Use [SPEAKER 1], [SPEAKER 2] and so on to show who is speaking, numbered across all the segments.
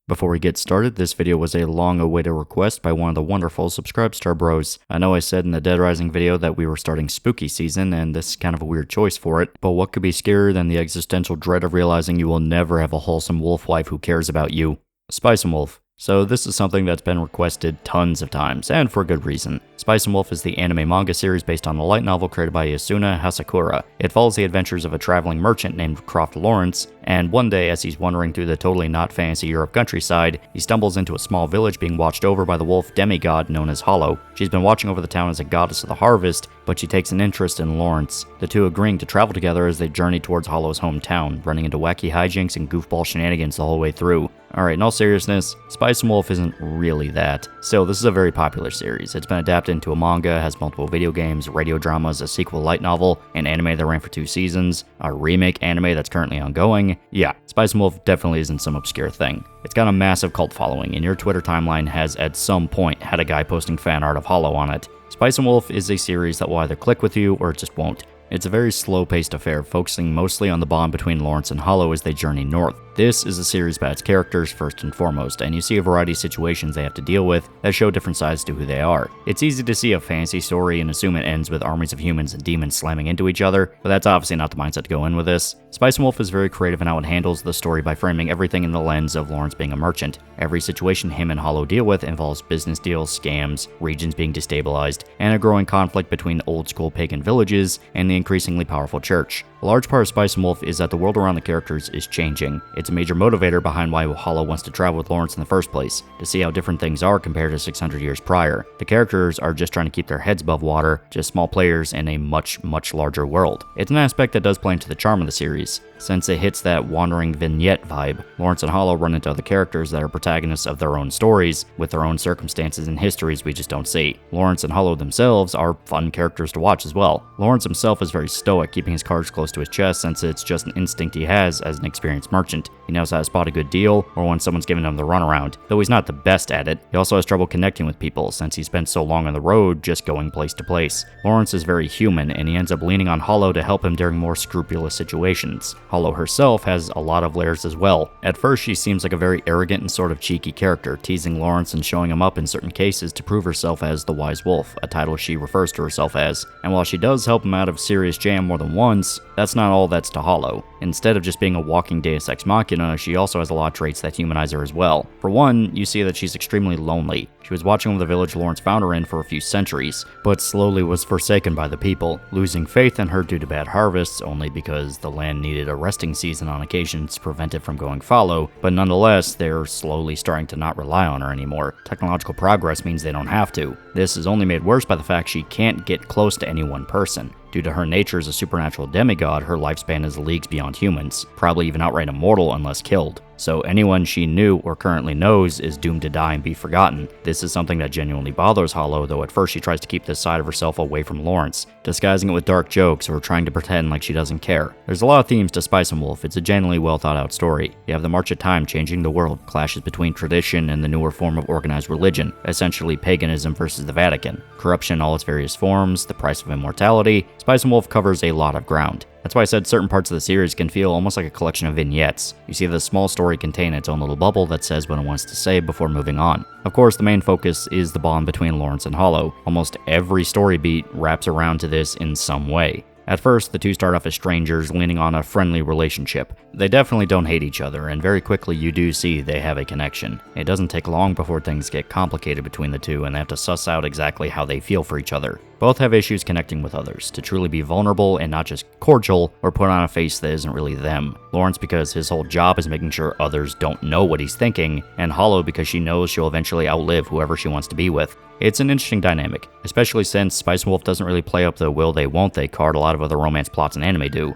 [SPEAKER 1] Before we get started, this video was a long-awaited request by one of the wonderful Subscribestar bros. I know I said in the Dead Rising video that we were starting spooky season, and this is kind of a weird choice for it, but what could be scarier than the existential dread of realizing you will never have a wholesome wolf wife who cares about you? Spice and Wolf. So this is something that's been requested tons of times, and for good reason. Spice and Wolf is the anime manga series based on a light novel created by Yasuna Hasakura. It follows the adventures of a traveling merchant named Croft Lawrence, and one day as he's wandering through the totally not fancy Europe countryside, he stumbles into a small village being watched over by the wolf demigod known as Hollow. She's been watching over the town as a goddess of the harvest, but she takes an interest in Lawrence, the two agreeing to travel together as they journey towards Hollow's hometown, running into wacky hijinks and goofball shenanigans the whole way through. Alright, in all seriousness, Spice and Wolf isn't really that. Still, this is a very popular series. It's been adapted into a manga, has multiple video games, radio dramas, a sequel light novel, an anime that ran for 2 seasons, a remake anime that's currently ongoing. Yeah, Spice and Wolf definitely isn't some obscure thing. It's got a massive cult following, and your Twitter timeline has at some point had a guy posting fan art of Hollow on it. Spice and Wolf is a series that will either click with you or it just won't. It's a very slow-paced affair, focusing mostly on the bond between Lawrence and Hollow as they journey north. This is a series about its characters first and foremost, and you see a variety of situations they have to deal with that show different sides to who they are. It's easy to see a fantasy story and assume it ends with armies of humans and demons slamming into each other, but that's obviously not the mindset to go in with this. Spice and Wolf is very creative in how it handles the story by framing everything in the lens of Lawrence being a merchant. Every situation him and Hollow deal with involves business deals, scams, regions being destabilized, and a growing conflict between old-school pagan villages and the increasingly powerful church. A large part of Spice and Wolf is that the world around the characters is changing. It's a major motivator behind why Hollow wants to travel with Lawrence in the first place, to see how different things are compared to 600 years prior. The characters are just trying to keep their heads above water, just small players in a much larger world. It's an aspect that does play into the charm of the series, since it hits that wandering vignette vibe. Lawrence and Hollow run into other characters that are protagonists of their own stories, with their own circumstances and histories we just don't see. Lawrence and Hollow themselves are fun characters to watch as well. Lawrence himself is very stoic, keeping his cards close to his chest since it's just an instinct he has as an experienced merchant. He knows how to spot a good deal or when someone's giving him the runaround. Though he's not the best at it, he also has trouble connecting with people since he's spent so long on the road just going place to place. Lawrence is very human and he ends up leaning on Hollow to help him during more scrupulous situations. Hollow herself has a lot of layers as well. At first she seems like a very arrogant and sort of cheeky character, teasing Lawrence and showing him up in certain cases to prove herself as the Wise Wolf, a title she refers to herself as. And while she does help him out of serious jam more than once, that's not all that's to Hollow. Instead of just being a walking deus ex machina, she also has a lot of traits that humanize her as well. For one, you see that she's extremely lonely. She was watching over the village Lawrence found her in for a few centuries, but slowly was forsaken by the people, losing faith in her due to bad harvests only because the land needed a resting season on occasion to prevent it from going fallow, but nonetheless, they're slowly starting to not rely on her anymore. Technological progress means they don't have to. This is only made worse by the fact she can't get close to any one person. Due to her nature as a supernatural demigod, her lifespan is leagues beyond humans, probably even outright immortal unless killed. So anyone she knew or currently knows is doomed to die and be forgotten. This is something that genuinely bothers Hollow, though at first she tries to keep this side of herself away from Lawrence, disguising it with dark jokes or trying to pretend like she doesn't care. There's a lot of themes to Spice and Wolf. It's a genuinely well thought out story. You have the march of time changing the world, clashes between tradition and the newer form of organized religion, essentially paganism versus the Vatican, corruption in all its various forms, the price of immortality. Spice and Wolf covers a lot of ground. That's why I said certain parts of the series can feel almost like a collection of vignettes. You see the small story contain its own little bubble that says what it wants to say before moving on. Of course, the main focus is the bond between Lawrence and Hollow. Almost every story beat wraps around to this in some way. At first, the two start off as strangers leaning on a friendly relationship. They definitely don't hate each other, and very quickly you do see they have a connection. It doesn't take long before things get complicated between the two and they have to suss out exactly how they feel for each other. Both have issues connecting with others, to truly be vulnerable and not just cordial or put on a face that isn't really them. Lawrence because his whole job is making sure others don't know what he's thinking, and Hollow because she knows she'll eventually outlive whoever she wants to be with. It's an interesting dynamic, especially since Spice and Wolf doesn't really play up the will they won't they card a lot of other romance plots in anime do,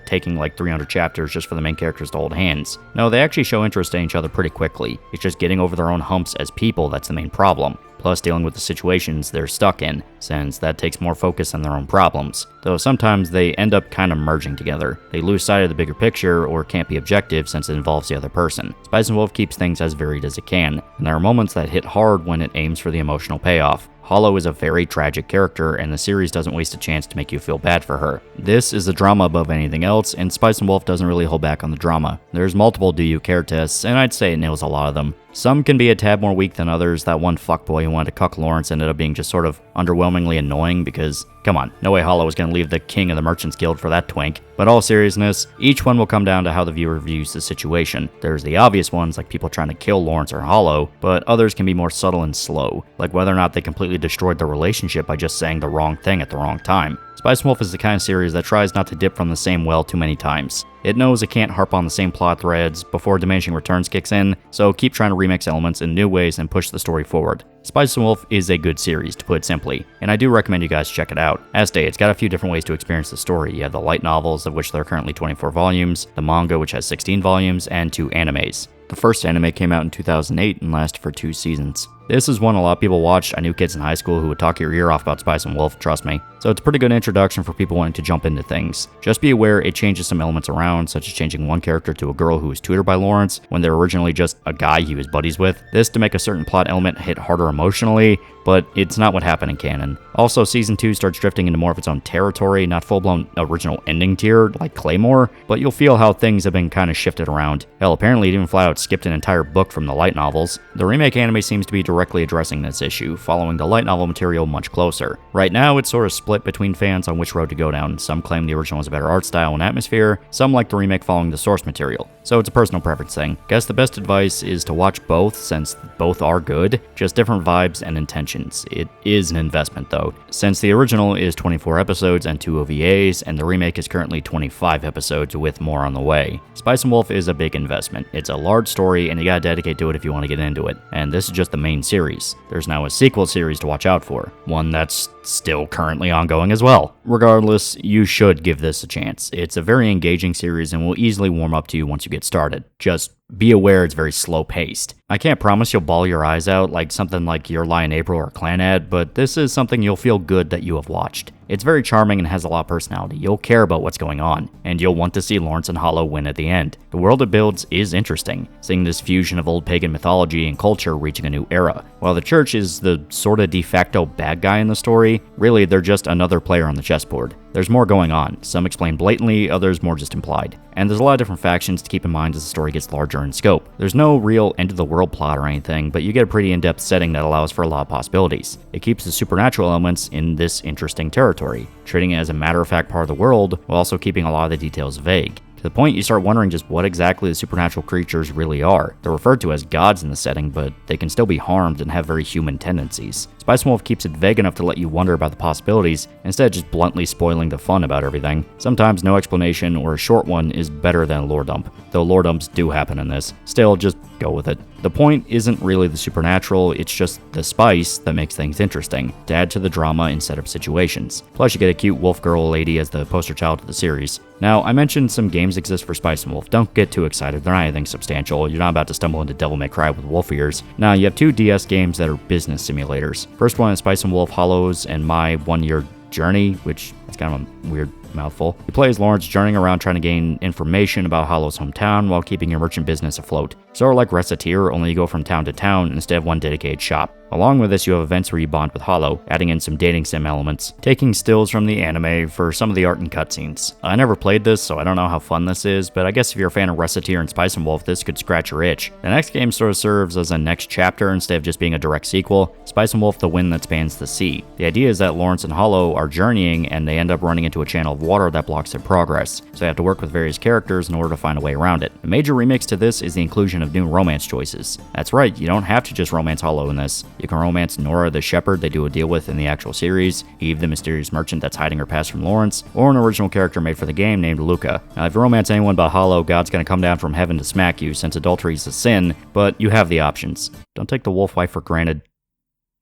[SPEAKER 1] taking like 300 chapters just for the main characters to hold hands. No, they actually show interest in each other pretty quickly. It's just getting over their own humps as people that's the main problem. plus dealing with the situations they're stuck in, since that takes more focus on their own problems. Though sometimes they end up kind of merging together. They lose sight of the bigger picture or can't be objective since it involves the other person. Spice and Wolf keeps things as varied as it can, and there are moments that hit hard when it aims for the emotional payoff. Hollow is a very tragic character, and the series doesn't waste a chance to make you feel bad for her. This is the drama above anything else, and Spice and Wolf doesn't really hold back on the drama. There's multiple do you care tests, and I'd say it nails a lot of them. Some can be a tad more weak than others. That one fuckboy who wanted to cuck Lawrence ended up being just sort of underwhelmingly annoying because, come on, no way Hollow was going to leave the king of the Merchants Guild for that twink. But all seriousness, each one will come down to how the viewer views the situation. There's the obvious ones, like people trying to kill Lawrence or Hollow, but others can be more subtle and slow, like whether or not they completely destroyed the relationship by just saying the wrong thing at the wrong time. Spice and Wolf is the kind of series that tries not to dip from the same well too many times. It knows it can't harp on the same plot threads before diminishing returns kicks in, so keep trying to remix elements in new ways and push the story forward. Spice and Wolf is a good series, to put it simply, and I do recommend you guys check it out. As stated, it's got a few different ways to experience the story. You have the light novels, of which there are currently 24 volumes, the manga, which has 16 volumes, and 2 animes. The first anime came out in 2008 and lasted for 2 seasons. This is one a lot of people watched. I knew kids in high school who would talk your ear off about Spice and Wolf, trust me. So it's a pretty good introduction for people wanting to jump into things. Just be aware it changes some elements around, such as changing one character to a girl who was tutored by Lawrence when they're originally just a guy he was buddies with. This to make a certain plot element hit harder emotionally, but it's not what happened in canon. Also, Season 2 starts drifting into more of its own territory, not full-blown original ending tier like Claymore, but you'll feel how things have been kind of shifted around. Hell, apparently it even flat out skipped an entire book from the light novels. The remake anime seems to be directly addressing this issue, following the light novel material much closer. Right now, it's sort of split between fans on which road to go down. Some claim the original has a better art style and atmosphere, some like the remake following the source material. So it's a personal preference thing. Guess the best advice is to watch both, since both are good, just different vibes and intentions. It is an investment though, since the original is 24 episodes and 2 OVAs, and the remake is currently 25 episodes with more on the way. Spice and Wolf is a big investment. It's a large story, and you gotta dedicate to it if you want to get into it. And this is just the main series. There's now a sequel series to watch out for, one that's still currently ongoing as well. Regardless, you should give this a chance. It's a very engaging series and will easily warm up to you once you get started. Just be aware it's very slow paced. I can't promise you'll bawl your eyes out like something like Your Lie in April or Clanad, but this is something you'll feel good that you have watched. It's very charming and has a lot of personality. You'll care about what's going on, and you'll want to see Lawrence and Hollow win at the end. The world it builds is interesting, seeing this fusion of old pagan mythology and culture reaching a new era. While the church is the sorta de facto bad guy in the story, really they're just another player on the chessboard. There's more going on, some explained blatantly, others more just implied. And there's a lot of different factions to keep in mind as the story gets larger in scope. There's no real end-of-the-world plot or anything, but you get a pretty in-depth setting that allows for a lot of possibilities. It keeps the supernatural elements in this interesting territory, treating it as a matter-of-fact part of the world, while also keeping a lot of the details vague. To the point you start wondering just what exactly the supernatural creatures really are. They're referred to as gods in the setting, but they can still be harmed and have very human tendencies. Spice and Wolf keeps it vague enough to let you wonder about the possibilities, instead of just bluntly spoiling the fun about everything. Sometimes no explanation or a short one is better than a lore dump, though lore dumps do happen in this. Still, just go with it. The point isn't really the supernatural, it's just the spice that makes things interesting, to add to the drama instead of situations. Plus you get a cute wolf girl lady as the poster child of the series. Now, I mentioned some games exist for Spice and Wolf. Don't get too excited, they're not anything substantial. You're not about to stumble into Devil May Cry with wolf ears. Now, you have 2 DS games that are business simulators. First one is Spice and Wolf Hollows and My 1 Year Journey, which is kind of a weird mouthful. You play as Lawrence journeying around trying to gain information about Hollow's hometown while keeping your merchant business afloat. Sort of like Recettear, only you go from town to town instead of one dedicated shop. Along with this, you have events where you bond with Hollow, adding in some dating sim elements, taking stills from the anime for some of the art and cutscenes. I never played this, so I don't know how fun this is, but I guess if you're a fan of Recettear and Spice and Wolf, this could scratch your itch. The next game sort of serves as a next chapter instead of just being a direct sequel, Spice and Wolf: The Wind That Spans the Sea. The idea is that Lawrence and Hollow are journeying, and they end up running into a channel of water that blocks their progress, so they have to work with various characters in order to find a way around it. The major remix to this is the inclusion of new romance choices. That's right, you don't have to just romance Hollow in this. You can romance Nora the shepherd they do a deal with in the actual series, Eve the mysterious merchant that's hiding her past from Lawrence, or an original character made for the game named Luca. Now, if you romance anyone but Hollow, God's gonna come down from heaven to smack you since adultery is a sin, but you have the options. Don't take the wolf wife for granted.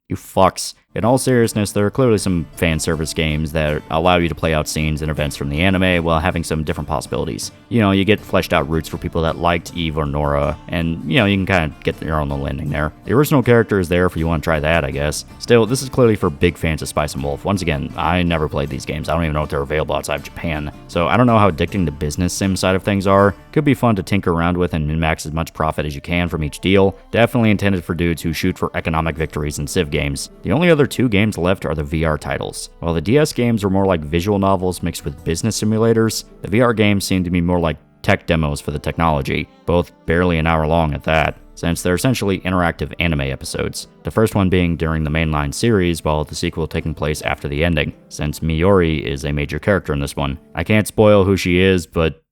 [SPEAKER 1] You fucks. In all seriousness, there are clearly some fan service games that allow you to play out scenes and events from the anime while having some different possibilities. You know, you get fleshed out routes for people that liked Eve or Nora, and, you know, you can kind of get your own little ending there. The original character is there if you want to try that, I guess. Still, this is clearly for big fans of Spice and Wolf. Once again, I never played these games. I don't even know if they're available outside of Japan, so I don't know how addicting the business sim side of things are. Could be fun to tinker around with and min-max as much profit as you can from each deal. Definitely intended for dudes who shoot for economic victories in Civ games. The only other two games left are the VR titles. While the DS games are more like visual novels mixed with business simulators, the VR games seem to be more like tech demos for the technology, both barely an hour long at that, since they're essentially interactive anime episodes. The first one being during the mainline series, while the sequel taking place after the ending, since Miori is a major character in this one. I can't spoil who she is, but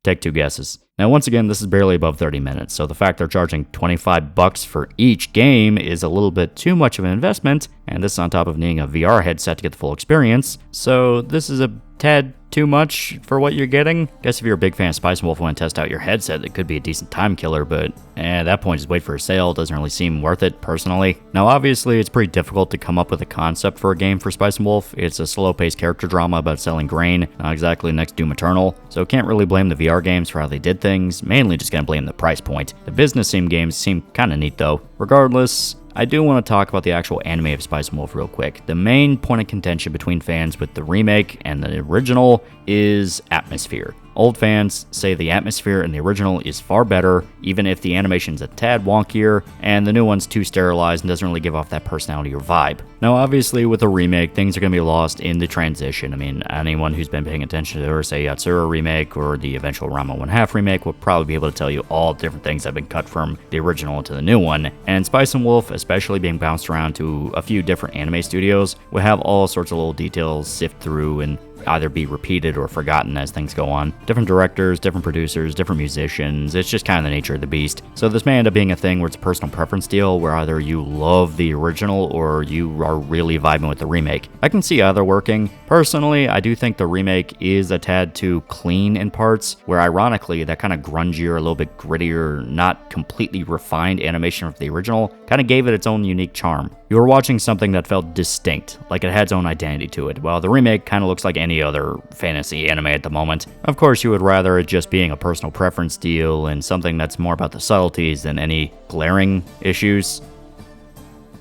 [SPEAKER 1] take two guesses. Now, once again, this is barely above 30 minutes, so the fact they're charging $25 for each game is a little bit too much of an investment, and this is on top of needing a VR headset to get the full experience, so this is a tad too much for what you're getting. Guess if you're a big fan of Spice and Wolf and want to test out your headset, it could be a decent time killer, but at that point, just wait for a sale. It doesn't really seem worth it, personally. Now, obviously, it's pretty difficult to come up with a concept for a game for Spice and Wolf. It's a slow-paced character drama about selling grain, not exactly next Doom Eternal, so can't really blame the VR games for how they did things, mainly just gonna blame the price point. The business sim games seem kinda neat though. Regardless, I do want to talk about the actual anime of Spice and Wolf real quick. The main point of contention between fans with the remake and the original is atmosphere. Old fans say the atmosphere in the original is far better, even if the animation's a tad wonkier, and the new one's too sterilized and doesn't really give off that personality or vibe. Now, obviously, with a remake, things are going to be lost in the transition. I mean, anyone who's been paying attention to the Urusei Yatsura remake or the eventual Ranma 1/2 remake will probably be able to tell you all different things that have been cut from the original to the new one. And Spice and Wolf, especially being bounced around to a few different anime studios, will have all sorts of little details sift through and either be repeated or forgotten as things go on. Different directors, different producers, different musicians, it's just kind of the nature of the beast. So this may end up being a thing where it's a personal preference deal, where either you love the original or you are really vibing with the remake. I can see either working. Personally, I do think the remake is a tad too clean in parts, where ironically, that kind of grungier, a little bit grittier, not completely refined animation of the original kind of gave it its own unique charm. You were watching something that felt distinct, like it had its own identity to it, while the remake kind of looks like any other fantasy anime at the moment. Of course, you would rather it just being a personal preference deal and something that's more about the subtleties than any glaring issues.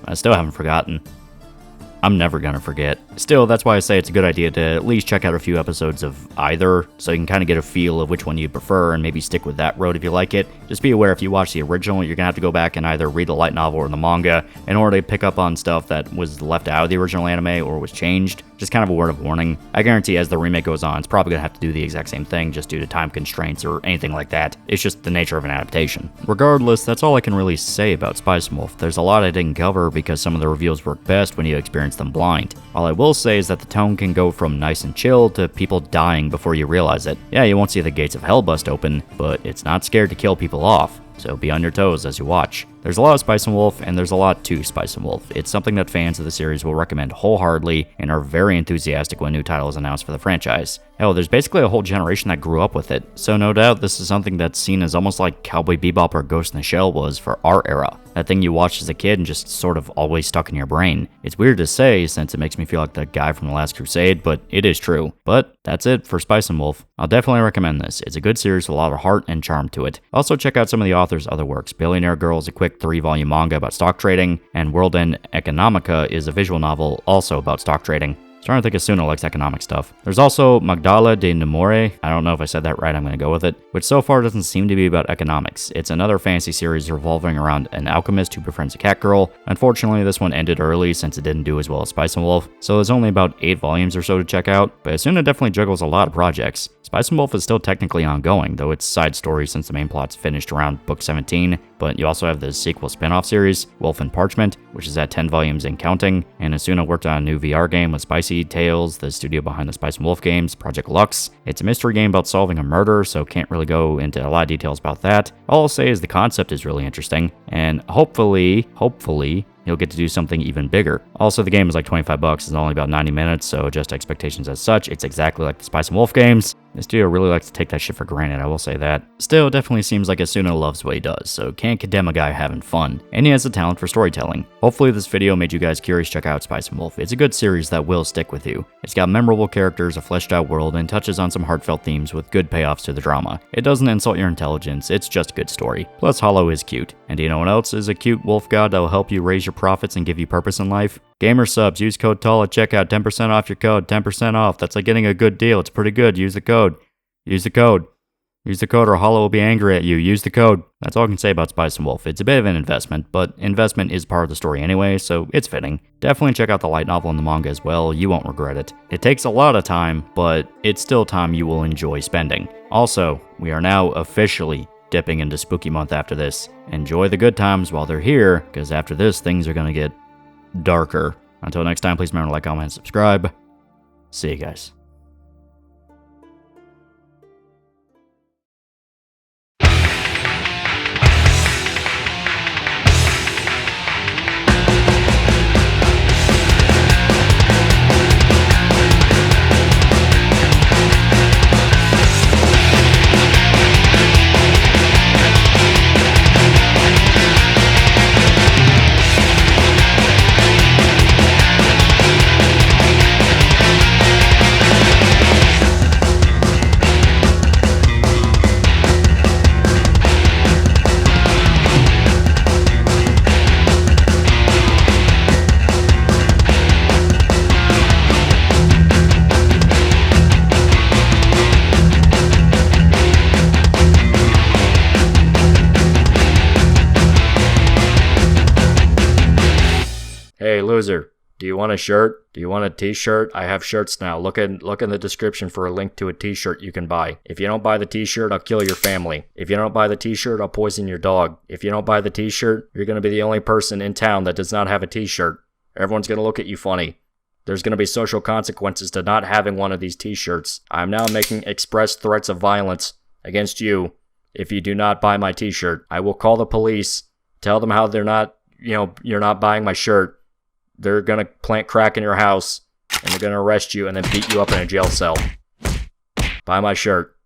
[SPEAKER 1] I still haven't forgotten. I'm never gonna forget. Still, that's why I say it's a good idea to at least check out a few episodes of either, so you can kind of get a feel of which one you prefer and maybe stick with that road if you like it. Just be aware if you watch the original, you're gonna have to go back and either read the light novel or the manga in order to pick up on stuff that was left out of the original anime or was changed. Just kind of a word of warning. I guarantee as the remake goes on, it's probably gonna have to do the exact same thing just due to time constraints or anything like that. It's just the nature of an adaptation. Regardless, that's all I can really say about Spice and Wolf. There's a lot I didn't cover because some of the reveals work best when you experience them blind. All I will say is that the tone can go from nice and chill to people dying before you realize it. Yeah, you won't see the gates of hell bust open, but it's not scared to kill people off, so be on your toes as you watch. There's a lot of Spice and Wolf, and there's a lot to Spice and Wolf. It's something that fans of the series will recommend wholeheartedly and are very enthusiastic when a new title is announced for the franchise. Hell, there's basically a whole generation that grew up with it, so no doubt this is something that's seen as almost like Cowboy Bebop or Ghost in the Shell was for our era. That thing you watched as a kid and just sort of always stuck in your brain. It's weird to say since it makes me feel like the guy from The Last Crusade, but it is true. But that's it for Spice and Wolf. I'll definitely recommend this. It's a good series with a lot of heart and charm to it. Also check out some of the author's other works. Billionaire Girl is a quick 3-volume manga about stock trading, and World End Economica is a visual novel also about stock trading. I was trying to think Asuna likes economic stuff. There's also Magdala de Nemore, I don't know if I said that right, I'm going to go with it, which so far doesn't seem to be about economics. It's another fantasy series revolving around an alchemist who befriends a cat girl. Unfortunately, this one ended early since it didn't do as well as Spice and Wolf, so there's only about 8 volumes or so to check out, but Asuna definitely juggles a lot of projects. Spice and Wolf is still technically ongoing, though it's side story since the main plot's finished around book 17, but you also have the sequel spin-off series, Wolf and Parchment, which is at 10 volumes and counting, and Asuna worked on a new VR game with Spicy Tales, the studio behind the Spice and Wolf games, Project Lux. It's a mystery game about solving a murder, so can't really go into a lot of details about that. All I'll say is the concept is really interesting, and hopefully, you'll get to do something even bigger. Also, the game is like $25, it's only about 90 minutes, so adjust expectations as such. It's exactly like the Spice and Wolf games. The studio really likes to take that shit for granted, I will say that. Still, it definitely seems like Asuna loves what he does, so can't condemn a guy having fun. And he has a talent for storytelling. Hopefully this video made you guys curious to check out Spice and Wolf. It's a good series that will stick with you. It's got memorable characters, a fleshed out world, and touches on some heartfelt themes with good payoffs to the drama. It doesn't insult your intelligence, it's just a good story. Plus, Hollow is cute. And do you know what else is a cute wolf god that will help you raise your profits and give you purpose in life? Gamer subs, use code TAL at checkout, 10% off your code, 10% off. That's like getting a good deal, it's pretty good, use the code. Use the code. Use the code or Hollow will be angry at you. Use the code. That's all I can say about Spice and Wolf. It's a bit of an investment, but investment is part of the story anyway, so it's fitting. Definitely check out the light novel and the manga as well. You won't regret it. It takes a lot of time, but it's still time you will enjoy spending. Also, we are now officially dipping into Spooky Month after this. Enjoy the good times while they're here, because after this, things are gonna get darker. Until next time, please remember to like, comment, and subscribe. See you guys. Hey loser, do you want a shirt? Do you want a t-shirt? I have shirts now. Look in the description for a link to a t-shirt you can buy. If you don't buy the t-shirt, I'll kill your family. If you don't buy the t-shirt, I'll poison your dog. If you don't buy the t-shirt, you're going to be the only person in town that does not have a t-shirt. Everyone's going to look at you funny. There's going to be social consequences to not having one of these t-shirts. I'm now making express threats of violence against you if you do not buy my t-shirt. I will call the police, tell them how you're not buying my shirt. They're gonna plant crack in your house, and they're gonna arrest you and then beat you up in a jail cell. Buy my shirt.